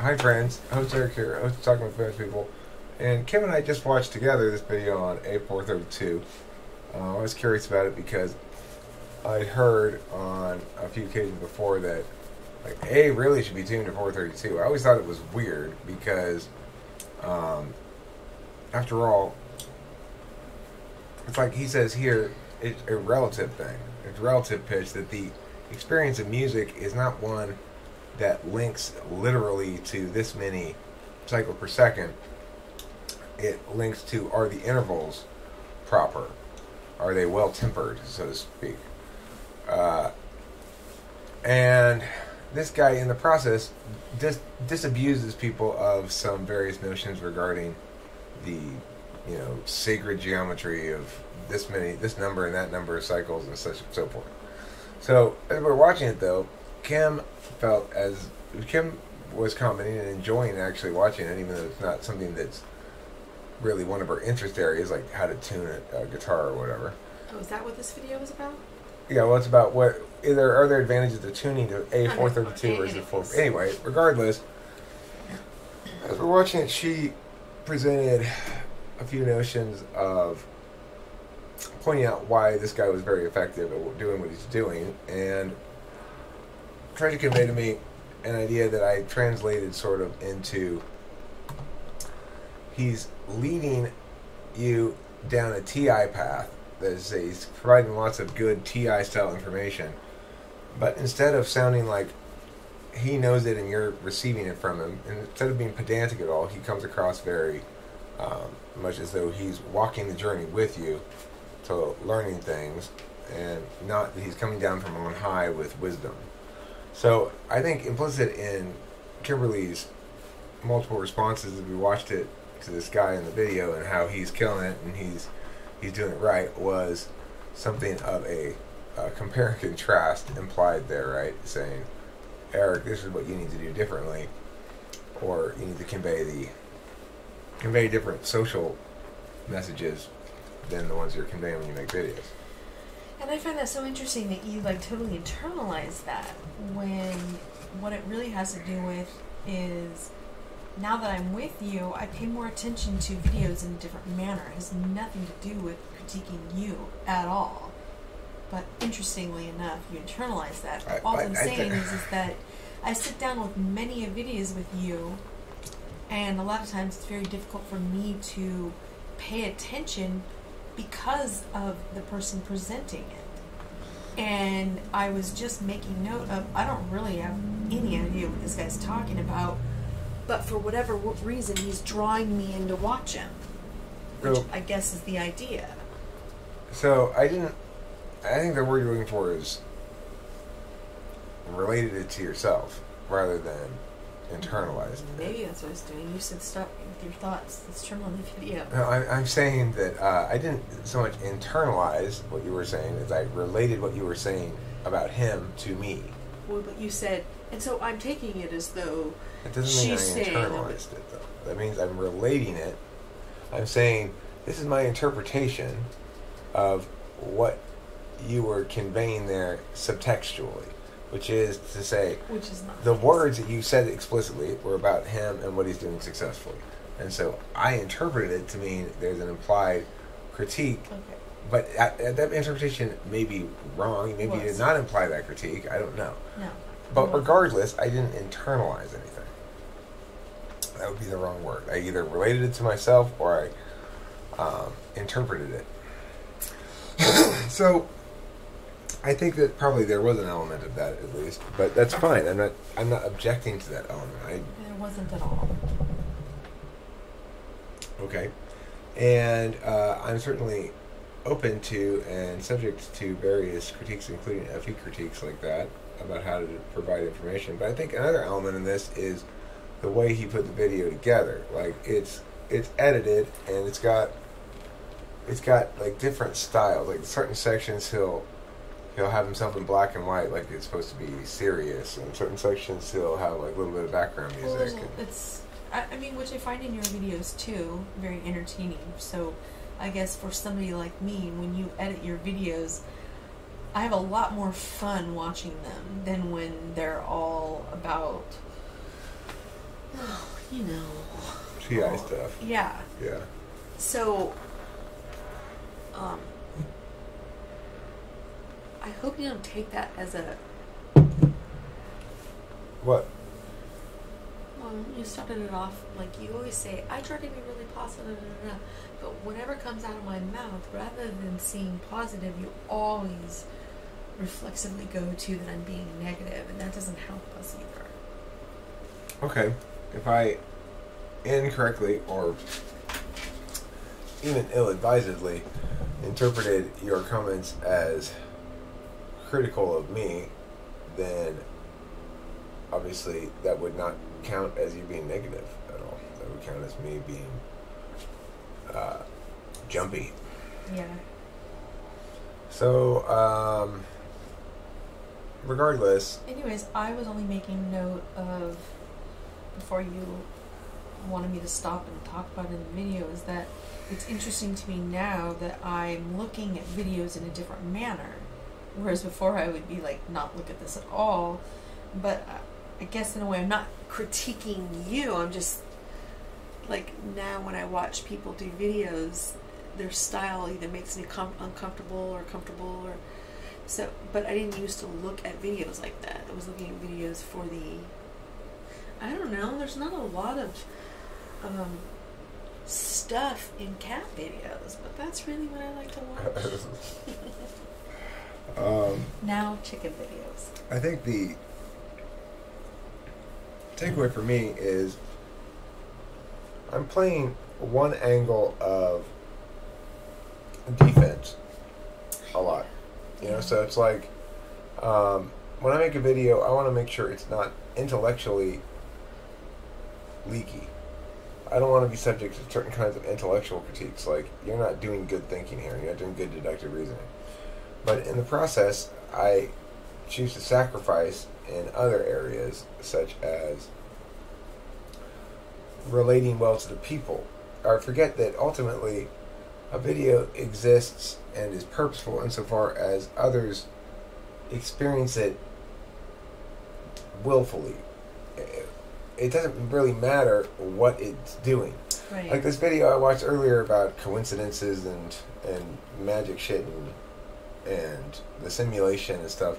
Hi friends, host Eric here, host of Talking with Famous People. And Kim and I just watched together this video on A432. I was curious about it because I'd heard on a few occasions before that like A really should be tuned to 432. I always thought it was weird because after all, it's like he says here, it's a relative thing. It's a relative pitch that the experience of music is not one that links literally to this many cycles per second. It links to, are the intervals proper? Are they well tempered, so to speak? And this guy in the process disabuses people of some various notions regarding the sacred geometry of this number and that number of cycles and such and so forth. So as we're watching it though, Kim was commenting and enjoying actually watching it, even though it's not something that's really one of her interest areas, like how to tune a guitar or whatever. Oh, is that what this video was about? Yeah, well, it's about are there advantages to tuning to A432 versus 4. Anyway, regardless, as we're watching it, she presented a few notions of pointing out why this guy was very effective at doing what he's doing, and tried to convey to me an idea that I translated sort of into he's leading you down a TI path. That is, he's providing lots of good TI style information, but instead of sounding like he knows it and you're receiving it from him, and instead of being pedantic at all, he comes across very much as though he's walking the journey with you to learning things, and not that he's coming down from on high with wisdom. So I think implicit in Kimberly's multiple responses as we watched it to this guy in the video and how he's killing it and he's doing it right was something of a compare and contrast implied there, right? Saying, Eric, this is what you need to do differently, or you need to convey different social messages than the ones you're conveying when you make videos. And I find that so interesting that you totally internalize that, when what it really has to do with is, now that I'm with you, I pay more attention to videos in a different manner. It has nothing to do with critiquing you at all. But interestingly enough, you internalize that. All I'm saying is that I sit down with many videos with you, and a lot of times it's very difficult for me to pay attention because of the person presenting it. And I was just making note of, I don't really have any idea what this guy's talking about, but for whatever reason, he's drawing me in to watch him, which I guess is the idea. So I think the word you're looking for is related it to yourself rather than internalized. Maybe that's what I was doing. You said stop with your thoughts. Let's turn on the video. No, I'm saying that I didn't so much internalize what you were saying as I related what you were saying about him to me. Well, but you said, and so I'm taking it as though it doesn't mean I internalized it, though. That means I'm relating it. I'm saying this is my interpretation of what you were conveying there subtextually, which is to say, the words that you said explicitly were about him and what he's doing successfully. And so I interpreted it to mean there's an implied critique. Okay. But that interpretation may be wrong. Maybe you did not imply that critique. I don't know. No. But regardless, I didn't internalize anything. That would be the wrong word. I either related it to myself or I interpreted it. So I think that probably there was an element of that at least, but that's fine. I'm not objecting to that element. There wasn't at all. Okay, and I'm certainly open to and subject to various critiques, including FE critiques like that, about how to provide information. But I think another element in this is the way he put the video together. Like it's edited and it's got like different styles. Like certain sections he'll have himself in black and white, like it's supposed to be serious, and certain sections he'll have like a little bit of background music. Well, I mean, which I find in your videos too, very entertaining. So I guess for somebody like me, when you edit your videos, I have a lot more fun watching them than when they're all about you know, TI stuff. Yeah. Yeah. So, I hope you don't take that as a... What? Well, you started it off like you always say, I try to be really positive, but whatever comes out of my mouth, rather than seeing positive, you always reflexively go to that I'm being negative, and that doesn't help us either. Okay. If I incorrectly or even ill-advisedly interpreted your comments as critical of me, then obviously that would not count as you being negative at all. That would count as me being jumpy. Yeah. So, regardless. Anyways, I was only making note of, before you wanted me to stop and talk about it in the video, is that it's interesting to me now that I'm looking at videos in a different manner. Whereas before I would be like, not look at this at all. But I guess in a way I'm not critiquing you. I'm just like, now when I watch people do videos, their style either makes me uncomfortable or comfortable, or so. But I didn't used to look at videos like that. I was looking at videos for the, I don't know, there's not a lot of stuff in cat videos, but that's really what I like to watch. Now chicken videos. I think the takeaway for me is I'm playing one angle of defense a lot. You know, so it's like when I make a video, I want to make sure it's not intellectually leaky. I don't want to be subject to certain kinds of intellectual critiques, like, you're not doing good thinking here, you're not doing good deductive reasoning. But in the process, I choose to sacrifice in other areas, such as relating well to the people. Or forget that ultimately a video exists and is purposeful insofar as others experience it willfully. It doesn't really matter what it's doing. Right. Like this video I watched earlier about coincidences and magic shit and the simulation and stuff.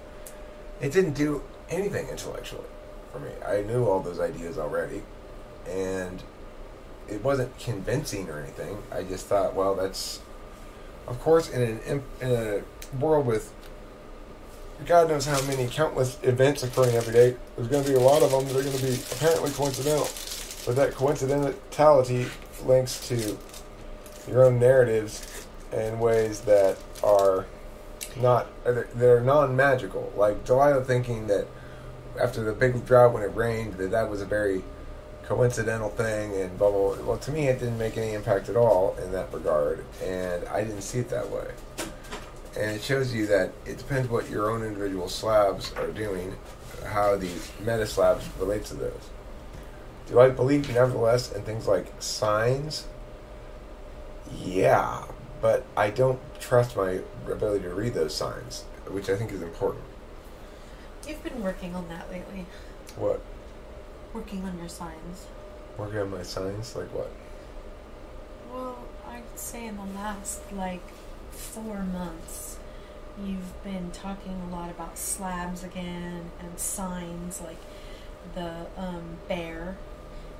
It didn't do anything intellectually for me. I knew all those ideas already, and it wasn't convincing or anything. I just thought, well, that's, of course, in a world with God knows how many countless events occurring every day, there's going to be a lot of them that are going to be apparently coincidental. But that coincidentality links to your own narratives in ways that are they're non-magical. Like Delilah thinking that after the big drought when it rained, that was a very coincidental thing and blah, blah, blah. Well, to me, it didn't make any impact at all in that regard, and I didn't see it that way. And it shows you that it depends what your own individual slabs are doing, how the meta slabs relate to those. Do I believe, nevertheless, in things like signs? Yeah, but I don't trust my ability to read those signs, which I think is important. You've been working on that lately. What? Working on your signs. Working on my signs? Like what? Well, I'd say in the last, 4 months, you've been talking a lot about slabs again, and signs like the bear,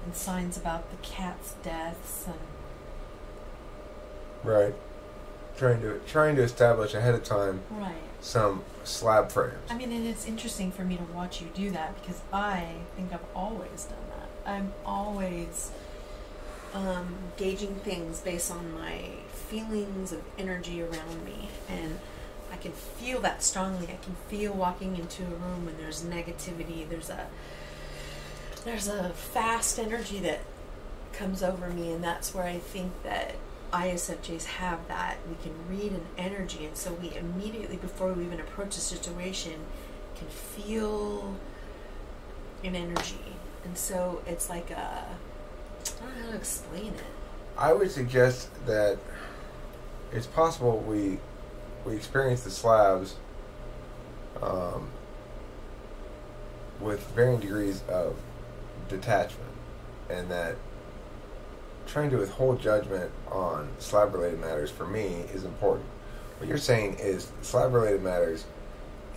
and signs about the cat's deaths, and right. Trying to establish ahead of time right. some slab frames. I mean, and it's interesting for me to watch you do that, because I think I've always done that. I'm always gauging things based on my feelings of energy around me, and I can feel that strongly. I can feel walking into a room when there's negativity, there's a fast energy that comes over me, and that's where I think that ISFJs have that. We can read an energy, and so we immediately, before we even approach a situation, can feel an energy. And so it's like I don't know how to explain it. I would suggest that it's possible we experience the slabs with varying degrees of detachment and that trying to withhold judgment on slab-related matters for me is important. What you're saying is slab-related matters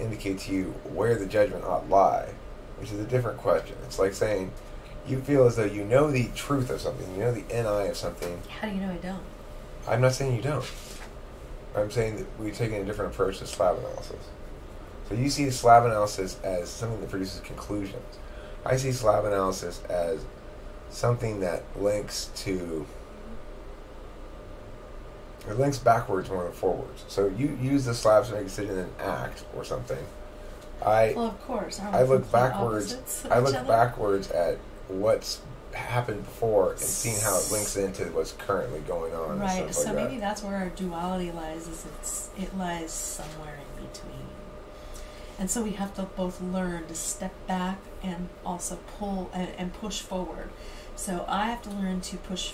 indicate to you where the judgment ought lie, which is a different question. It's like saying you feel as though you know the truth of something, you know the NI of something. How do you know I don't? I'm not saying you don't. I'm saying that we're taking a different approach to slab analysis. So you see slab analysis as something that produces conclusions. I see slab analysis as something that links backwards more than forwards. So you use the slabs to make a decision and act or something. Well, of course. I look backwards. I look backwards at what's happened before and seeing how it links into what's currently going on. Right. And So stuff like maybe that's where our duality lies. It lies somewhere in between. And so we have to both learn to step back and also pull and push forward. So I have to learn to push.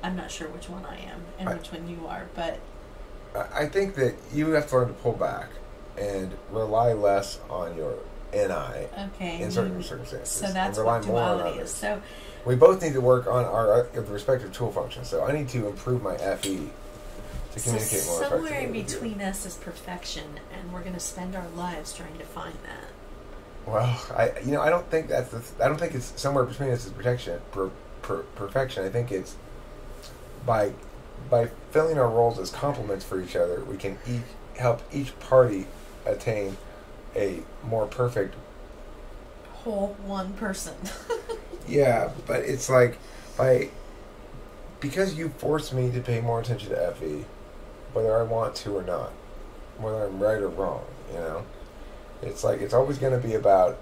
I'm not sure which one I am and which one you are, but I think that you have to learn to pull back and rely less on your NI in certain circumstances. So that's and rely what more on duality others. is. So we both need to work on our respective tool functions. So I need to improve my FE to communicate more effectively. Somewhere in between us is perfection, and we're going to spend our lives trying to find that. Well, I don't think I don't think it's somewhere between us is perfection. I think it's by filling our roles as complements for each other, we can help each party attain a more perfect whole one person. Yeah, but it's like because you force me to pay more attention to FE, whether I want to or not, whether I'm right or wrong, it's like it's always going to be about.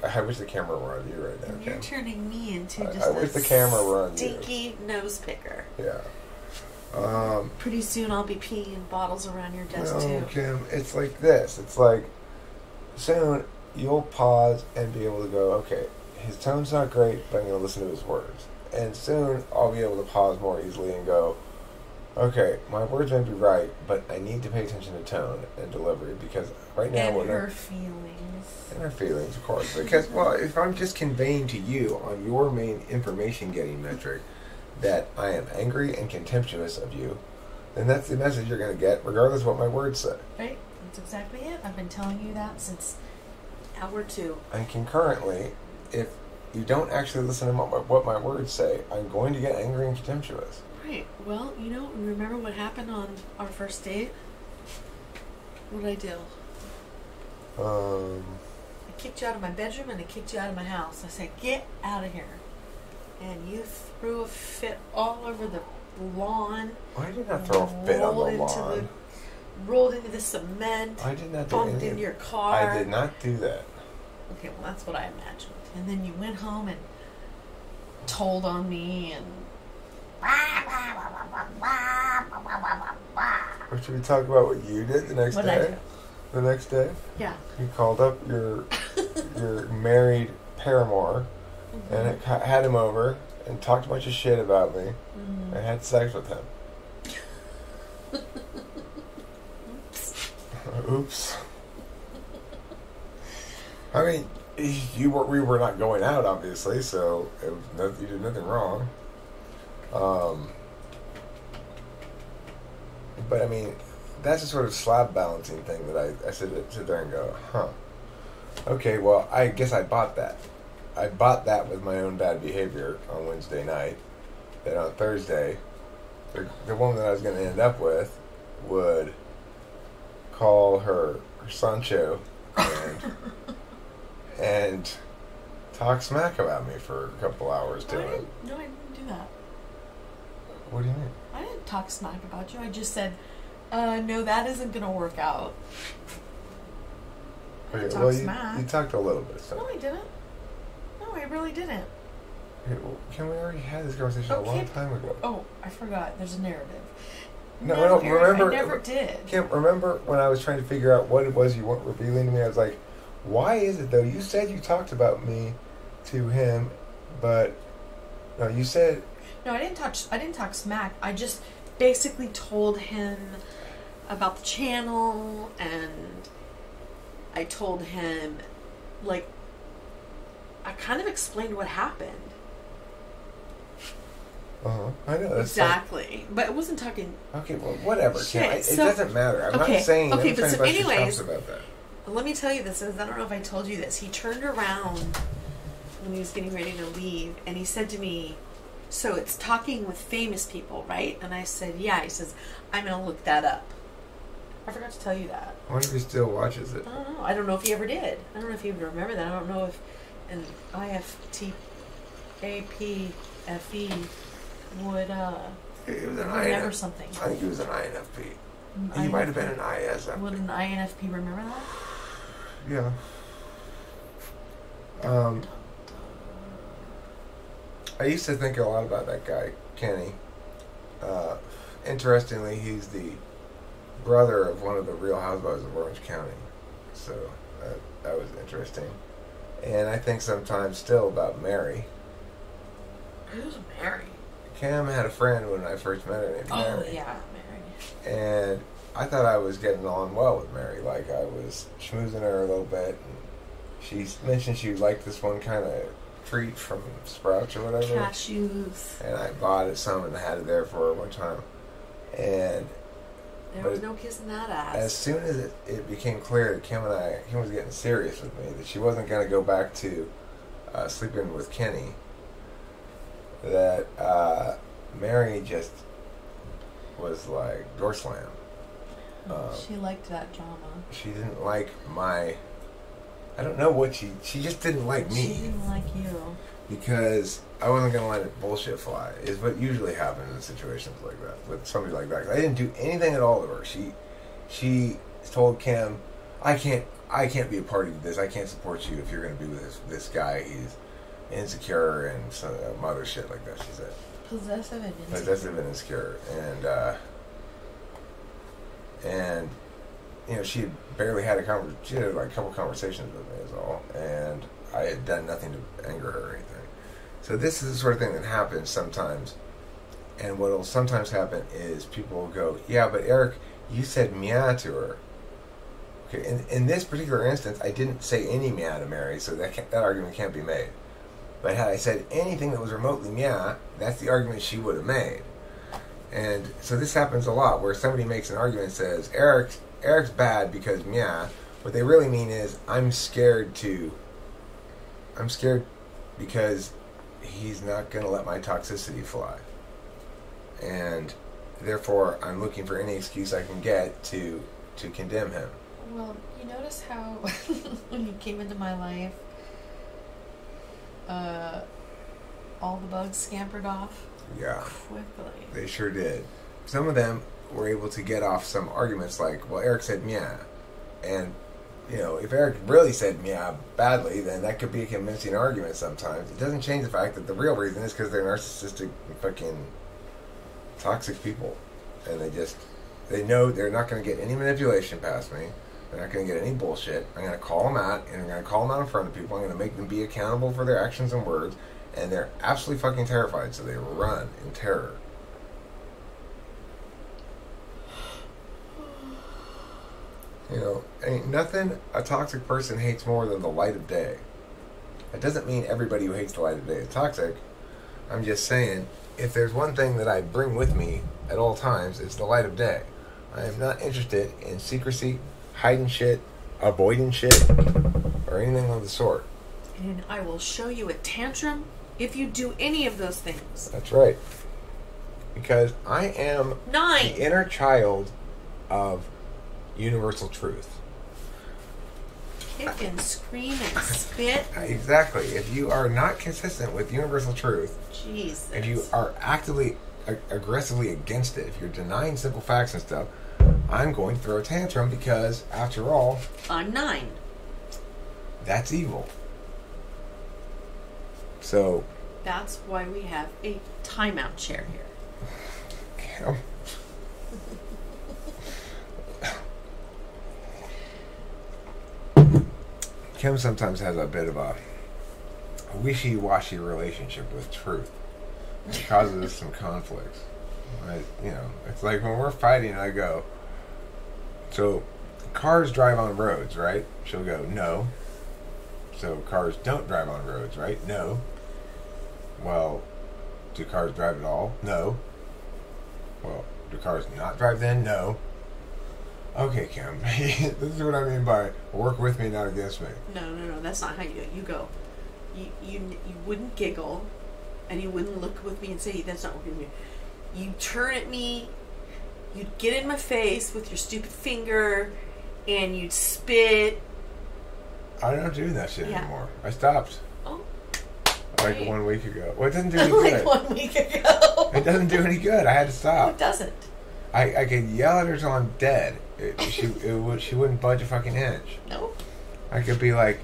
I wish the camera were on you right now. You're turning me into just I wish the camera were on you. Stinky nose picker. Yeah. Pretty soon I'll be peeing in bottles around your desk too. Kim, it's like this. It's like soon you'll pause and be able to go, okay, his tone's not great, but I'm going to listen to his words. And soon I'll be able to pause more easily and go, okay, my words may be right, but I need to pay attention to tone and delivery because right now and her feelings. And her feelings, of course. Because, well, if I'm just conveying to you on your main information-getting metric that I am angry and contemptuous of you, then that's the message you're going to get, regardless of what my words say. Right. That's exactly it. I've been telling you that since hour 2. And concurrently, if you don't actually listen to what my words say, I'm going to get angry and contemptuous. Right. Well, remember what happened on our first date? What did I do? I kicked you out of my bedroom and I kicked you out of my house. I said, get out of here. And you threw a fit all over the lawn. I did not throw a fit on the lawn. Rolled into the cement. I did not do bumped in your car. I did not do that. Okay, well, that's what I imagined. And then you went home and told on me and... Or should we talk about what you did the next day? What did I do? The next day? Yeah. You called up your married paramour and had him over and talked a bunch of shit about me and had sex with him. Oops. I mean, we were not going out, obviously, so you did nothing wrong. But I mean, that's a sort of slab balancing thing that I sit there and go, huh. Okay, well, I guess I bought that. I bought that with my own bad behavior on Wednesday night. That on Thursday, the woman that I was going to end up with would call her Sancho and talk smack about me for a couple hours to him. No, I didn't do that. What do you mean? I didn't talk smack about you. I just said, no, that isn't going to work out. I didn't talk smack. You talked a little bit. So. No, I didn't. No, I really didn't. Can we already had this conversation a long time ago? Oh, I forgot. There's a narrative. No, remember. I never did. Kim, remember when I was trying to figure out what it was you weren't revealing to me? I was like, why is it though? You said you talked about me to him, but no, you said. No, I didn't talk smack. I just basically told him about the channel, and I told him, like, I kind of explained what happened. I know. That's exactly. But I wasn't talking... Okay, well, whatever. Shit. It doesn't matter. I'm not saying... Okay, but so anyways... about that. Let me tell you this. I don't know if I told you this. He turned around when he was getting ready to leave, and he said to me, so it's talking with famous people, right? And I said, yeah. He says, I'm going to look that up. I forgot to tell you that. I wonder if he still watches it. I don't know. I don't know if he ever did. I don't know if he would remember that. I don't know if an IFTAPFE would remember something. I think he was an INFP. He might have been an ISFP. Would an INFP remember that? Yeah. I used to think a lot about that guy, Kenny. Interestingly, he's the brother of one of the Real Housewives of Orange County. So that was interesting. And I think sometimes still about Mary. Who's Mary? Cam had a friend when I first met her named Mary. Oh, yeah, Mary. And I thought I was getting on well with Mary. Like, I was schmoozing her a little bit. And she mentioned she liked this one kind of treat from Sprouts or whatever. Cashews. And I bought it some and had it there for her one time. And there was no kissing that ass. As soon as it became clear that Kim was getting serious with me, that she wasn't going to go back to sleeping with Kenny, that Mary just was like door slam. She liked that drama. She didn't like my... I don't know what she just didn't like me. She didn't like you. Because I wasn't going to let it bullshit fly, is what usually happens in situations like that, with somebody like that. I didn't do anything at all to her. She told Kim, I can't be a party to this. I can't support you if you're going to be with this guy. He's insecure and some other shit like that, she said. Possessive and insecure. Possessive and insecure. And you know, she had barely had she had like a couple conversations with me is all, and I had done nothing to anger her or anything. So this is the sort of thing that happens sometimes. And what will sometimes happen is people will go, yeah, but Eric, you said meow to her. Okay, in this particular instance, I didn't say any meow to Mary, so that argument can't be made. But had I said anything that was remotely meow, that's the argument she would have made. And so this happens a lot, where somebody makes an argument and says, Eric's bad because meow. What they really mean is, I'm scared because he's not going to let my toxicity fly. And therefore, I'm looking for any excuse I can get to condemn him. Well, you notice how when you came into my life, all the bugs scampered off? Yeah. Quickly. They sure did. Some of them were able to get off some arguments like, well, Eric said meow. And, you know, if Eric really said meow badly, then that could be a convincing argument sometimes. It doesn't change the fact that the real reason is because they're narcissistic, fucking toxic people. And they know they're not going to get any manipulation past me. They're not going to get any bullshit. I'm going to call them out, and I'm going to call them out in front of people. I'm going to make them be accountable for their actions and words. And they're absolutely fucking terrified, so they run in terror. You know, ain't nothing a toxic person hates more than the light of day. It doesn't mean everybody who hates the light of day is toxic. I'm just saying, if there's one thing that I bring with me at all times, it's the light of day. I am not interested in secrecy, hiding shit, avoiding shit, or anything of the sort. And I will show you a tantrum if you do any of those things. That's right. Because I am the inner child of universal truth. Kick and scream and spit. Exactly. If you are not consistent with universal truth, Jesus. if you are actively, aggressively against it, if you're denying simple facts and stuff, I'm going to throw a tantrum because, after all, I'm 9. That's evil. So that's why we have a timeout chair here. Kim sometimes has a bit of a wishy-washy relationship with truth. It causes some conflicts. It's like when we're fighting, I go, so cars drive on roads, right? She'll go, no. So cars don't drive on roads, right? No. Well, Do cars drive at all? No. Well, do cars not drive then? No. Okay, Kim. This is what I mean by work with me, not against me. No. That's not how you do it. You go. You wouldn't giggle, and you wouldn't look with me and say, that's not working with me. You turn at me, you'd get in my face with your stupid finger, and you'd spit. I don't do that shit anymore. I stopped. Oh. Like right. 1 week ago. Well, it doesn't do any good. Like 1 week ago. It doesn't do any good. I had to stop. No, it doesn't. I could yell at her till I'm dead. She wouldn't budge a fucking inch. Nope. I could be like,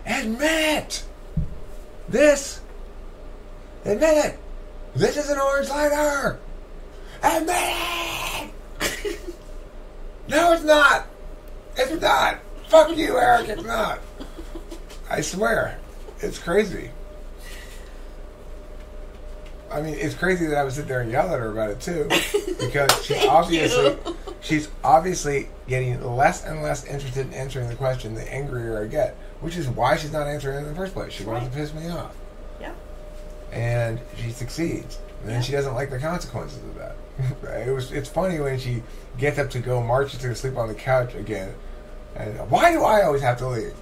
admit this. Admit it. This is an orange lighter. Admit it. No, it's not. It's not. Fuck you, Eric. It's not. I swear. It's crazy. I mean, it's crazy that I would sit there and yell at her about it too, because she's obviously getting less and less interested in answering the question the angrier I get, which is why she's not answering it in the first place. She wants to piss me off. Yeah. And she succeeds. And then she doesn't like the consequences of that. It's funny when she gets up to go march to sleep on the couch again. And why do I always have to leave?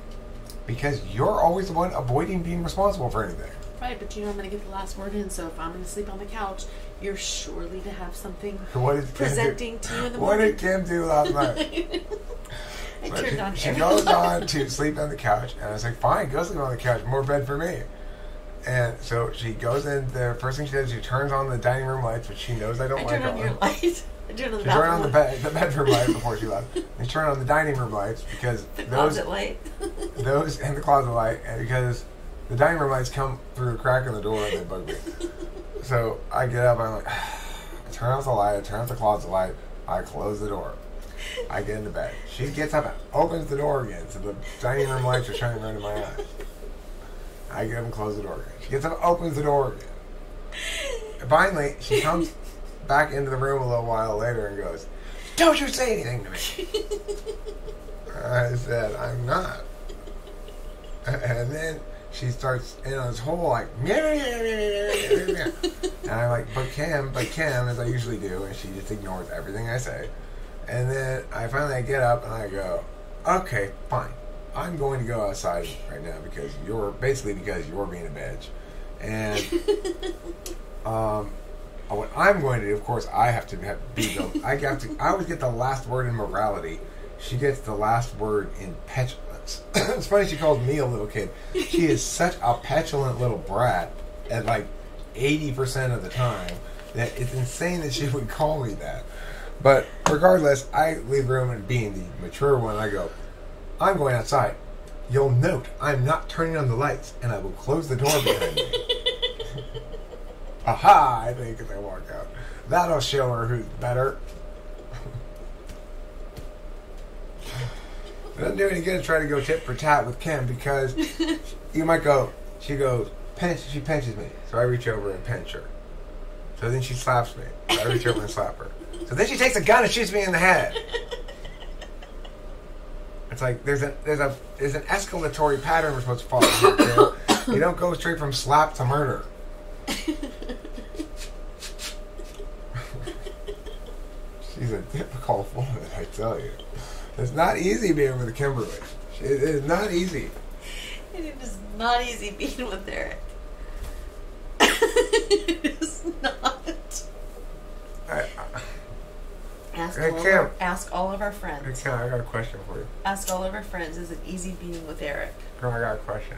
Because you're always the one avoiding being responsible for anything. Right, but you know I'm going to get the last word in, so if I'm going to sleep on the couch, you're surely to have something presenting to you in the morning. What did Kim do last night? I turned on she goes on to sleep on the couch, and I was like, fine, go sleep on the couch, more bed for me. And so she goes in, the first thing she does is she turns on the dining room lights, which she knows I don't like. Turn on your light. I turn on the turn on the bedroom light before she left. And turn on the dining room lights because the closet light. Those and the closet light, and because the dining room lights come through a crack in the door and they bug me. So I get up, I'm like, I turn off the light, I turn off the closet light, I close the door. I get into bed. She gets up and opens the door again, so the dining room lights are shining right in my eyes. I get up and close the door again. She gets up and opens the door again. And finally, she comes back into the room a little while later and goes, don't you say anything to me. I said, I'm not. And then she starts in on this whole like, and I'm like, but Kim, as I usually do, and she just ignores everything I say. And then I get up and I go, okay, fine. I'm going to go outside right now because you're being a bitch. And what I'm going to do, of course, I have to be the. I always get the last word in morality. She gets the last word in petulance. It's funny she calls me a little kid. She is such a petulant little brat at like 80% of the time that it's insane that she would call me that. But regardless, I leave room and being the mature one, I go, I'm going outside. You'll note I'm not turning on the lights, and I will close the door behind me. Aha, I think, as I walk out. That'll show her who's better. It doesn't do any good to try to go tit for tat with Kim because you might go, she pinches me. So I reach over and pinch her. So then she slaps me. So I reach over and slap her. So then she takes a gun and shoots me in the head. It's like there's an escalatory pattern we're supposed to follow here, Kim. You don't go straight from slap to murder. She's a difficult woman, I tell you. It's not easy being with Kimberly. It is not easy. It is not easy being with Eric. It is not. Ask all of our friends. Hey, Kim, I got a question for you. Ask all of our friends, is it easy being with Eric? Kim, I got a question.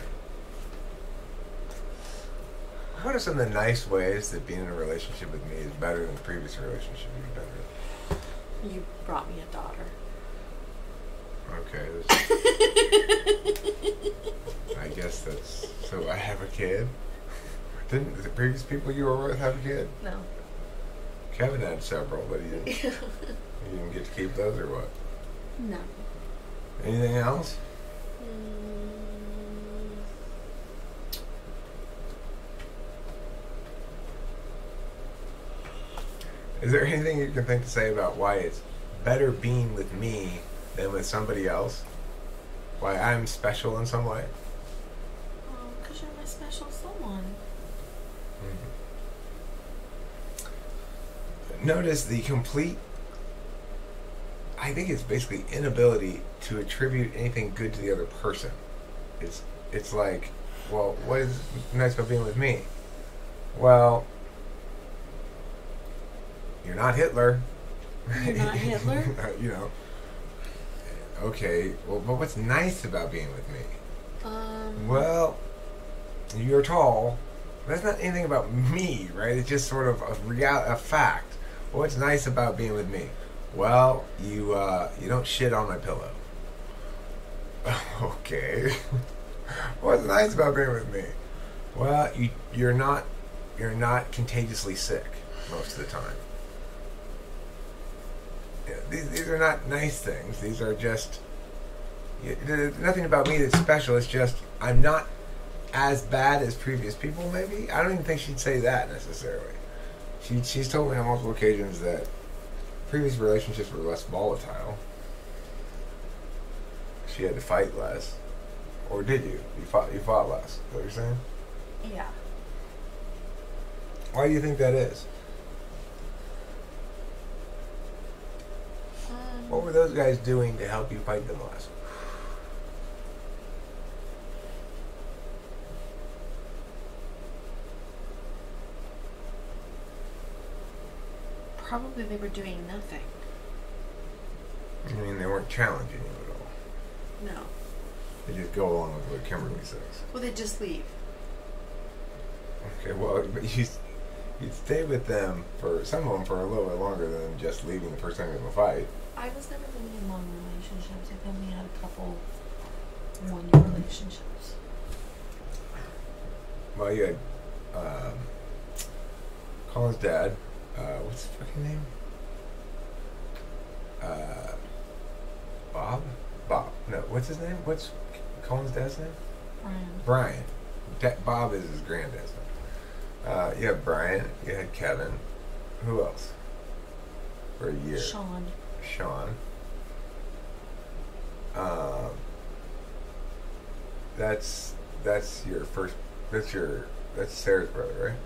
What are some of the nice ways that being in a relationship with me is better than the previous relationship you've been with? You brought me a daughter. Okay. I guess that's... So I have a kid? Didn't the previous people you were with have a kid? No. Kevin had several, but he didn't. You didn't get to keep those or what? No. Anything else? Is there anything you can think to say about why it's better being with me than with somebody else? Why I'm special in some way? Oh, because you're my special someone. notice the complete, I think it's basically inability to attribute anything good to the other person. It's like, well, what is nice about being with me? Well, you're not Hitler. You're not Hitler? You know. Okay, well, but what's nice about being with me? Well, you're tall. That's not anything about me, right? It's just sort of a fact. Well, what's nice about being with me? Well, you don't shit on my pillow. Okay. What's nice about being with me? Well, you're not contagiously sick most of the time. Yeah, these are not nice things. These are just there's nothing about me that's special. It's just I'm not as bad as previous people. Maybe I don't even think she'd say that necessarily. She's told me on multiple occasions that previous relationships were less volatile. She had to fight less. Or did you? You fought less. Is that what you're saying? Yeah. Why do you think that is? What were those guys doing to help you fight them less? Probably they were doing nothing. I mean, they weren't challenging you at all. No. They just go along with what Kimberly says. Well, they just leave. Okay, well, but you'd stay with them for some of them for a little bit longer than just leaving the first time in a fight. I was never really in long relationships. I've only had a couple one-year relationships. Well, you had Colin's dad. What's his fucking name? Bob? Bob. No, what's his name? What's Colin's dad's name? Brian. Bob is his granddad's name. You had Brian. You had Kevin. Who else? For a year. Sean. That's your first. That's Sarah's brother, right?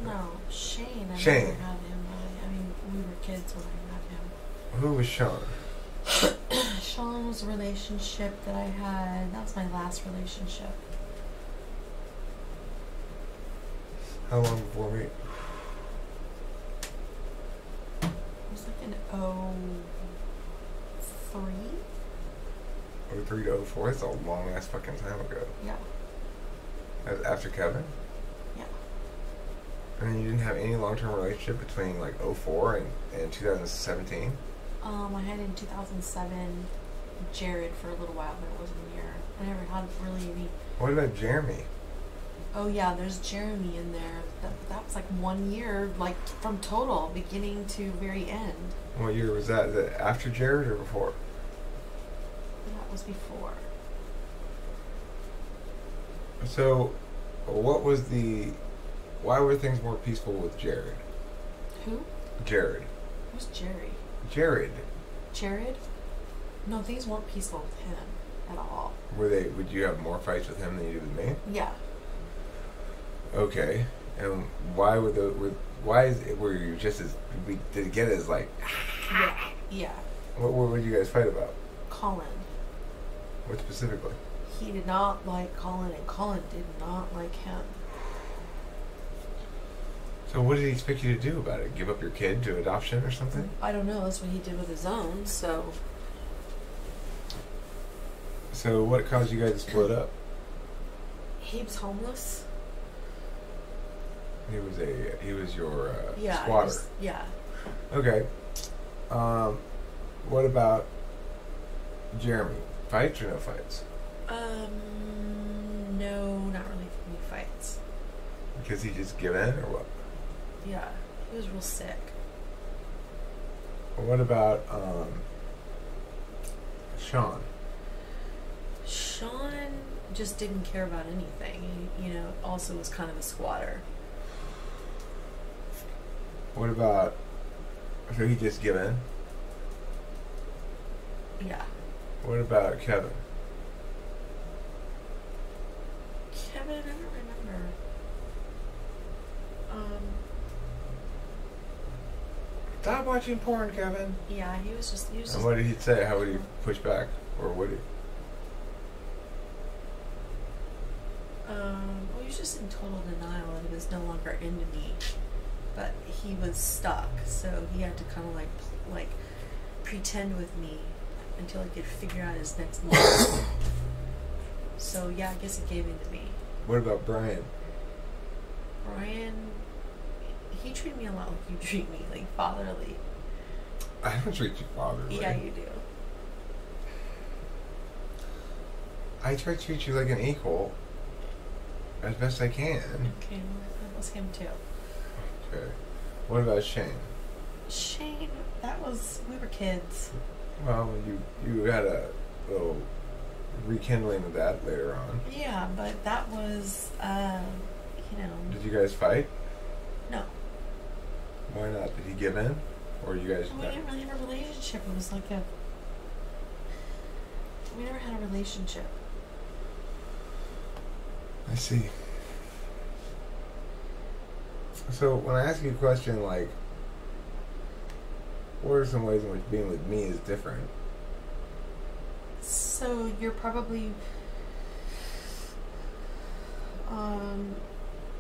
No, Shane. I Shane. never had him. I mean, we were kids when I had him. Who was Sean? Sean was a relationship that I had. That was my last relationship. How long before me? It was like in 03? 03 to 04? That's a long ass fucking time ago. Yeah. That was after Kevin? Yeah. And you didn't have any long-term relationship between like 04 and 2017? I had in 2007 Jared for a little while, but it wasn't a year. I never had really any. What about Jeremy? Oh yeah, there's Jeremy in there. That was like 1 year, like from total, beginning to very end. What year was that? Is that after Jared or before? That was before. So, why were things more peaceful with Jared? Who? Jared. Who's Jerry? Jared. Jared? No, things weren't peaceful with him at all. Would you have more fights with him than you did with me? Yeah. Okay. And why were you just as, did it get as like, Yeah. what would you guys fight about? Colin. What specifically? He did not like Colin, and Colin did not like him. So what did he expect you to do about it? Give up your kid to adoption or something? I don't know. That's what he did with his own, so. So what caused you guys to split up? He was homeless. He was your Yeah. squatter. Yeah. Okay. What about Jeremy? Fights or no fights? No, not really any fights. Because he just give in or what? Yeah, he was real sick. What about Sean? Sean just didn't care about anything. He, also was kind of a squatter. What about, so he just give in? Yeah. What about Kevin? Kevin, I don't remember. Stop watching porn, Kevin. Yeah, he was just. And what did he say? How would he push back, or would he? Well, he was just in total denial that it was no longer into me, but he was stuck, so he had to kind of like pretend with me until he could figure out his next move. So yeah, I guess he gave in to me. What about Brian? Brian, he treated me a lot like you treat me, like fatherly. I don't treat you fatherly. Yeah, you do. I try to treat you like an equal as best I can. Okay, well, that was him too. Okay. What about Shane? Shane, we were kids. Well, you had a little rekindling of that later on. Yeah, but that was, Did you guys fight? No. Why not? Did he give in? Or you guys... We didn't really have a relationship. It was like we never had a relationship. I see. So when I ask you a question like, what are some ways in which being with me is different? So you're probably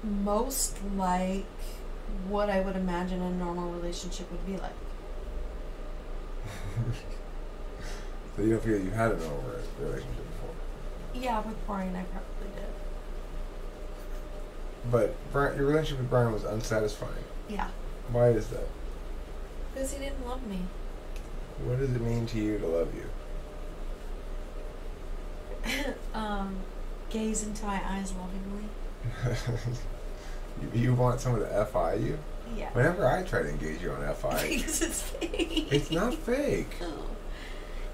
most like what I would imagine a normal relationship would be like. So you don't feel you had a normal relationship before? Yeah, with Brian I probably did. But your relationship with Brian was unsatisfying. Yeah. Why is that? Because he didn't love me. What does it mean to you to love you? Gaze into my eyes lovingly. You want someone to FI you? Yeah. Whenever I try to engage you on FI... Because it's fake. It's not fake.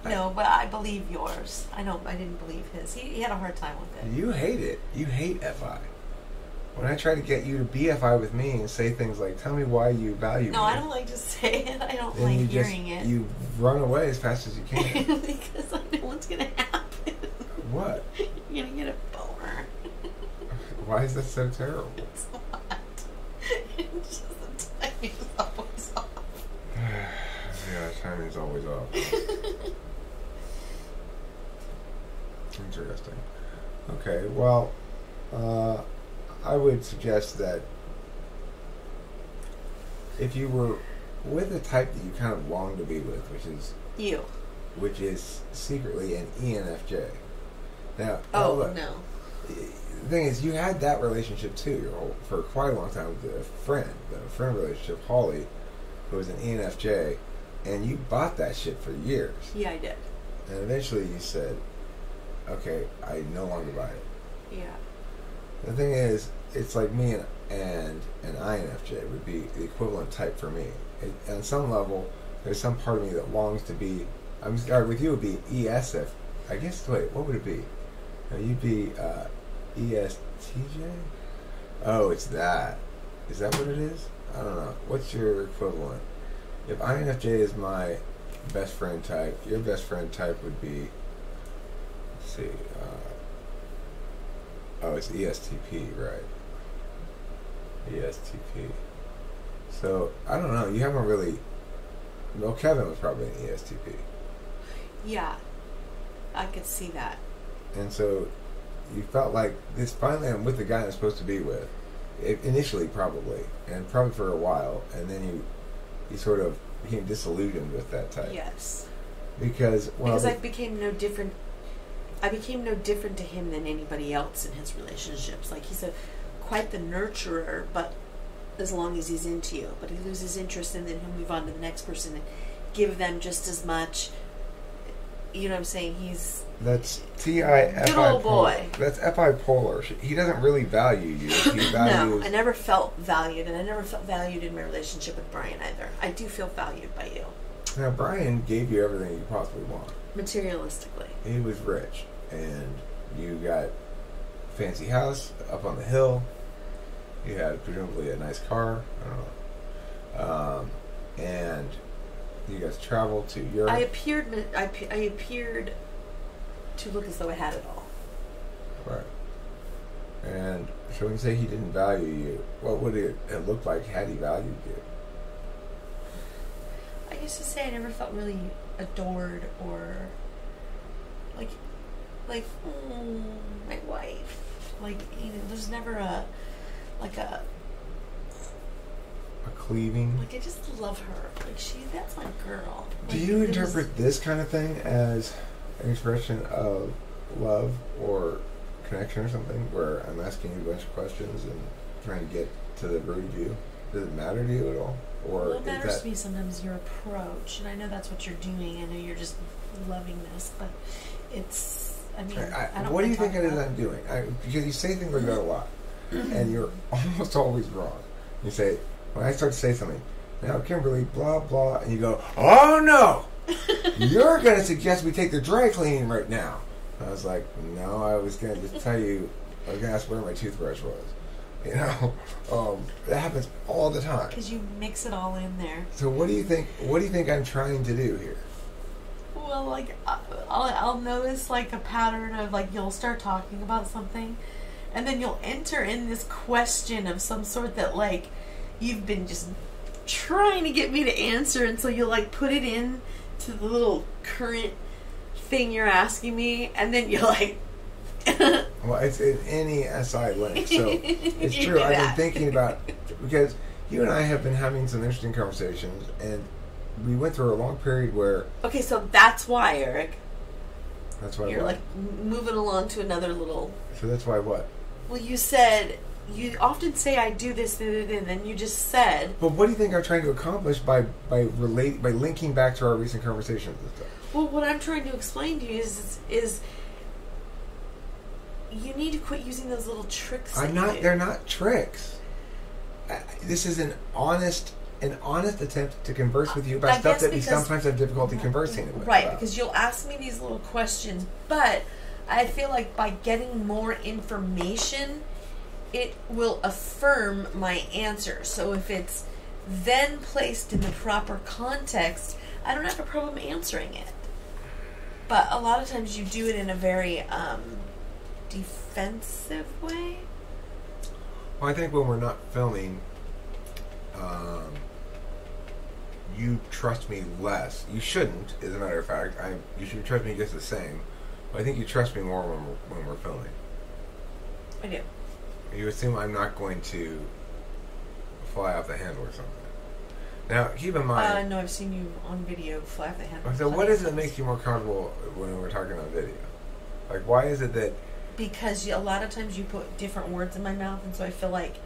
No, but I believe yours. I didn't believe his. He had a hard time with it. You hate it. You hate FI. When I try to get you to be FI with me and say things like, tell me why you value me. No, I don't like to say it. I don't then like hearing it. You run away as fast as you can. Because I know what's going to happen. What? You're going to get a boner. Why is that so terrible? It's not. It's just the timing is always off. Yeah, timing is always off. Interesting. Okay, well, I would suggest that if you were with a type that you kind of long to be with, which is secretly an ENFJ. Now, no. The thing is, you had that relationship too for quite a long time with the friend relationship, Holly, who was an ENFJ, and you bought that shit for years. Yeah, I did. And eventually you said, okay, I no longer buy it. Yeah. The thing is, it's like me and an INFJ would be the equivalent type for me. On some level, there's some part of me that longs to be. With you, it would be ESF. I guess. Wait, what would it be? No, you'd be ESTJ. Oh, it's that. Is that what it is? I don't know. What's your equivalent? If INFJ is my best friend type, your best friend type would be. Let's see. It's ESTP, right? ESTP. So, I don't know. You haven't really... Well, Kevin was probably an ESTP. Yeah. I could see that. And so, you felt like, finally I'm with the guy I'm supposed to be with. Initially, probably. And probably for a while. And then you sort of became disillusioned with that type. Yes. Because I became no different... I became no different to him than anybody else in his relationships. Like, he's quite the nurturer, but as long as he's into you. But he loses interest, and then he'll move on to the next person and give them just as much. You know what I'm saying? That's TI-FI good old boy. That's FI polar. He doesn't really value you. He values... No, I never felt valued, and I never felt valued in my relationship with Brian either. I do feel valued by you. Now, Brian gave you everything you possibly want. Materialistically. He was rich. And you got a fancy house up on the hill. You had presumably a nice car. I don't know. And you guys traveled to Europe. I appeared to look as though I had it all. Right. And so when you say he didn't value you, what would it look like had he valued you? used to say I never felt really adored or like my wife. Like, there's never a cleaving. Like, I just love her. Like, that's my girl. Do you interpret this kind of thing as an expression of love or connection or something, where I'm asking you a bunch of questions and trying to get to the root of you? Does it matter to you at all? Or it matters to me sometimes your approach, and I know that's what you're doing. I know you're just loving this, but it's, I mean, I don't what do you think it is I'm doing? Because you say things like that a lot, and you're almost always wrong. You say, when I start to say something, now Kimberly, blah, blah, and you go, oh no! You're going to suggest we take the dry cleaning right now. I was like, no, I was going to just tell you, I was going to ask where my toothbrush was. You know, that happens all the time. Because you mix it all in there. So what do you think? What do you think I'm trying to do here? Well, like I'll notice like a pattern of like you'll start talking about something, and then you'll enter in this question of some sort that like you've been just trying to get me to answer, and so you'll like put it in to the little current thing you're asking me, and then you're like. Well, it's in any SI link, so it's true. I've been thinking about, because you and I have been having some interesting conversations, and we went through a long period where... Okay, so that's why, Eric. That's why you're what? Like moving along to another little... So that's why what? Well, you said... You often say I do this, and then you just said... But what do you think I'm trying to accomplish by linking back to our recent conversations and stuff? Well, what I'm trying to explain to you is you need to quit using those little tricks. They're not tricks. This is an honest attempt to converse with you about stuff that we sometimes have difficulty conversing with. Right, because you'll ask me these little questions, but I feel like by getting more information, it will affirm my answer. So if it's then placed in the proper context, I don't have a problem answering it. But a lot of times you do it in a very defensive way. Well, I think when we're not filming, you trust me less. You shouldn't, as a matter of fact. You should trust me just the same. But I think you trust me more when we're filming. I do. You assume I'm not going to fly off the handle or something. Now, keep in mind... no, I've seen you on video fly off the handle. So what is it that makes you more comfortable when we're talking on video? Like, why is it that... Because a lot of times you put different words in my mouth, and so I feel like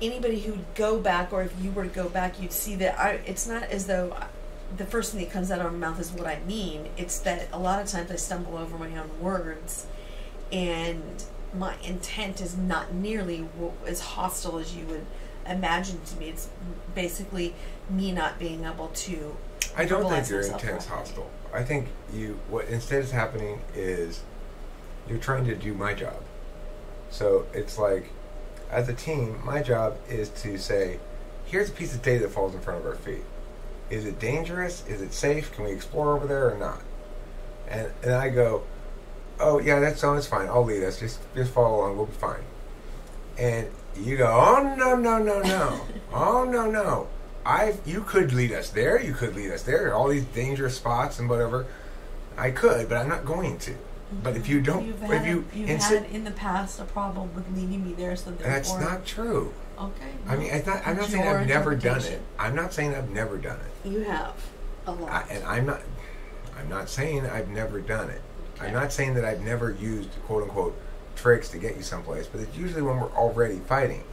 anybody who would go back, or if you were to go back, you'd see that it's not as though the first thing that comes out of my mouth is what I mean. It's that a lot of times I stumble over my own words, and my intent is not nearly as hostile as you would imagine to me. It's basically me not being able to. I don't think your intent's hostile. I think what instead is happening is you're trying to do my job. So it's like, as a team, my job is to say, here's a piece of data that falls in front of our feet. Is it dangerous? Is it safe? Can we explore over there or not? And I go, oh yeah, that sounds fine. I'll lead us. Just follow along. We'll be fine. And you go, oh no. Oh no. You could lead us there. You could lead us there. All these dangerous spots and whatever. I could, but I'm not going to. But if you don't, you've had in the past a problem with leading me there, so that's not true. Okay. I mean, I'm not saying I've never done it. I'm not saying I've never done it. You have a lot. I'm not saying I've never done it. Okay. I'm not saying that I've never used quote unquote tricks to get you someplace. But it's usually when we're already fighting.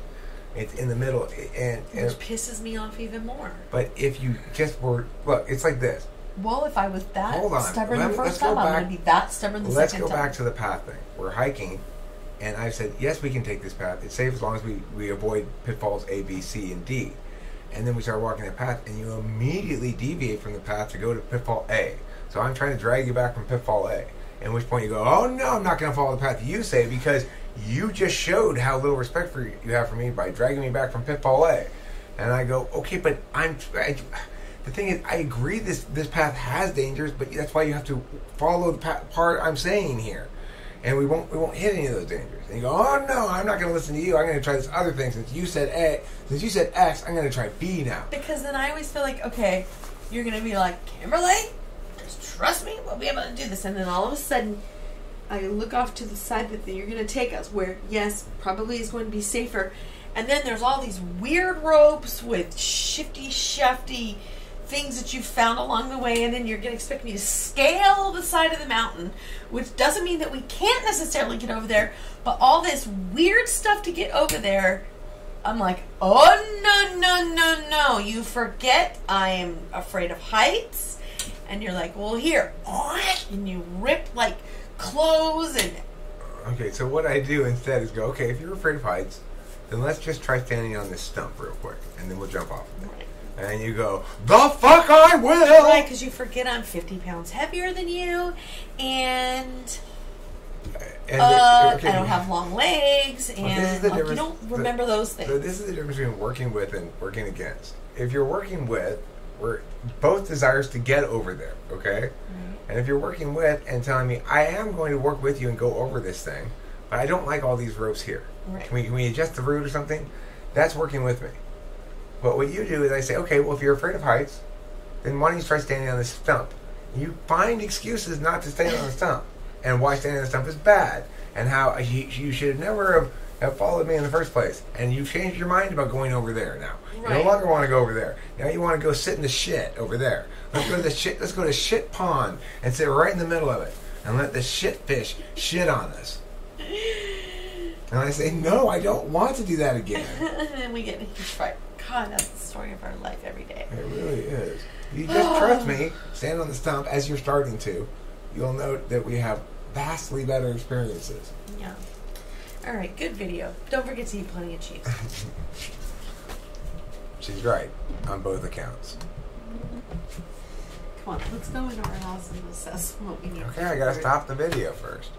It's in the middle, which pisses me off even more. But if you just were look, it's like this. Well, if I was that stubborn the first time, I'm going to be that stubborn the second time. Let's go back to the path thing. We're hiking, and I said, yes, we can take this path. It's safe as long as we avoid pitfalls A, B, C, and D. And then we start walking the path, and you immediately deviate from the path to go to pitfall A. So I'm trying to drag you back from pitfall A. At which point you go, oh, no, I'm not going to follow the path you say because you just showed how little respect you have for me by dragging me back from pitfall A. And I go, okay, but the thing is, I agree this path has dangers, but that's why you have to follow the part I'm saying here. and we won't hit any of those dangers. And you go, oh no, I'm not going to listen to you. I'm going to try this other thing. Since you said X, I'm going to try B now. Because then I always feel like, okay, you're going to be like, Kimberly, just trust me, we'll be able to do this. And then all of a sudden, I look off to the side that you're going to take us, where yes, probably is going to be safer. And then there's all these weird ropes with shifty things that you've found along the way, and then you're going to expect me to scale the side of the mountain, which doesn't mean that we can't necessarily get over there, but all this weird stuff to get over there. I'm like, oh, no, you forget I am afraid of heights. And you're like, well, here, and you rip like clothes and... Okay, so what I do instead is go, okay, if you're afraid of heights, then let's just try standing on this stump real quick, and then we'll jump off. Right. And you go, the fuck I will! Right, because you forget I'm 50 pounds heavier than you, and I don't have long legs, and you don't remember those things. So this is the difference between working with and working against. If you're working with, we're both desires to get over there, okay? Mm-hmm. And if you're working with and telling me, I am going to work with you and go over this thing, but I don't like all these ropes here. Right. Can we adjust the route or something? That's working with me. But what you do is I say, okay, well, if you're afraid of heights, then why don't you try standing on this stump? You find excuses not to stand on the stump, and why standing on the stump is bad, and how you should never have followed me in the first place. And you've changed your mind about going over there now. Right. You no longer want to go over there. Now you want to go sit in the shit over there. Let's go to the shit. Let's go to shit pond and sit right in the middle of it and let the shit fish shit on us. And I say, no, I don't want to do that again. And then we get a huge fight. God, that's the story of our life every day. It really is. You just trust me, stand on the stump as you're starting to. You'll note that we have vastly better experiences. Yeah. All right, good video. Don't forget to eat plenty of cheese. She's right on both accounts. Come on, let's go into our house and assess what we need. Okay, I gotta stop the video first.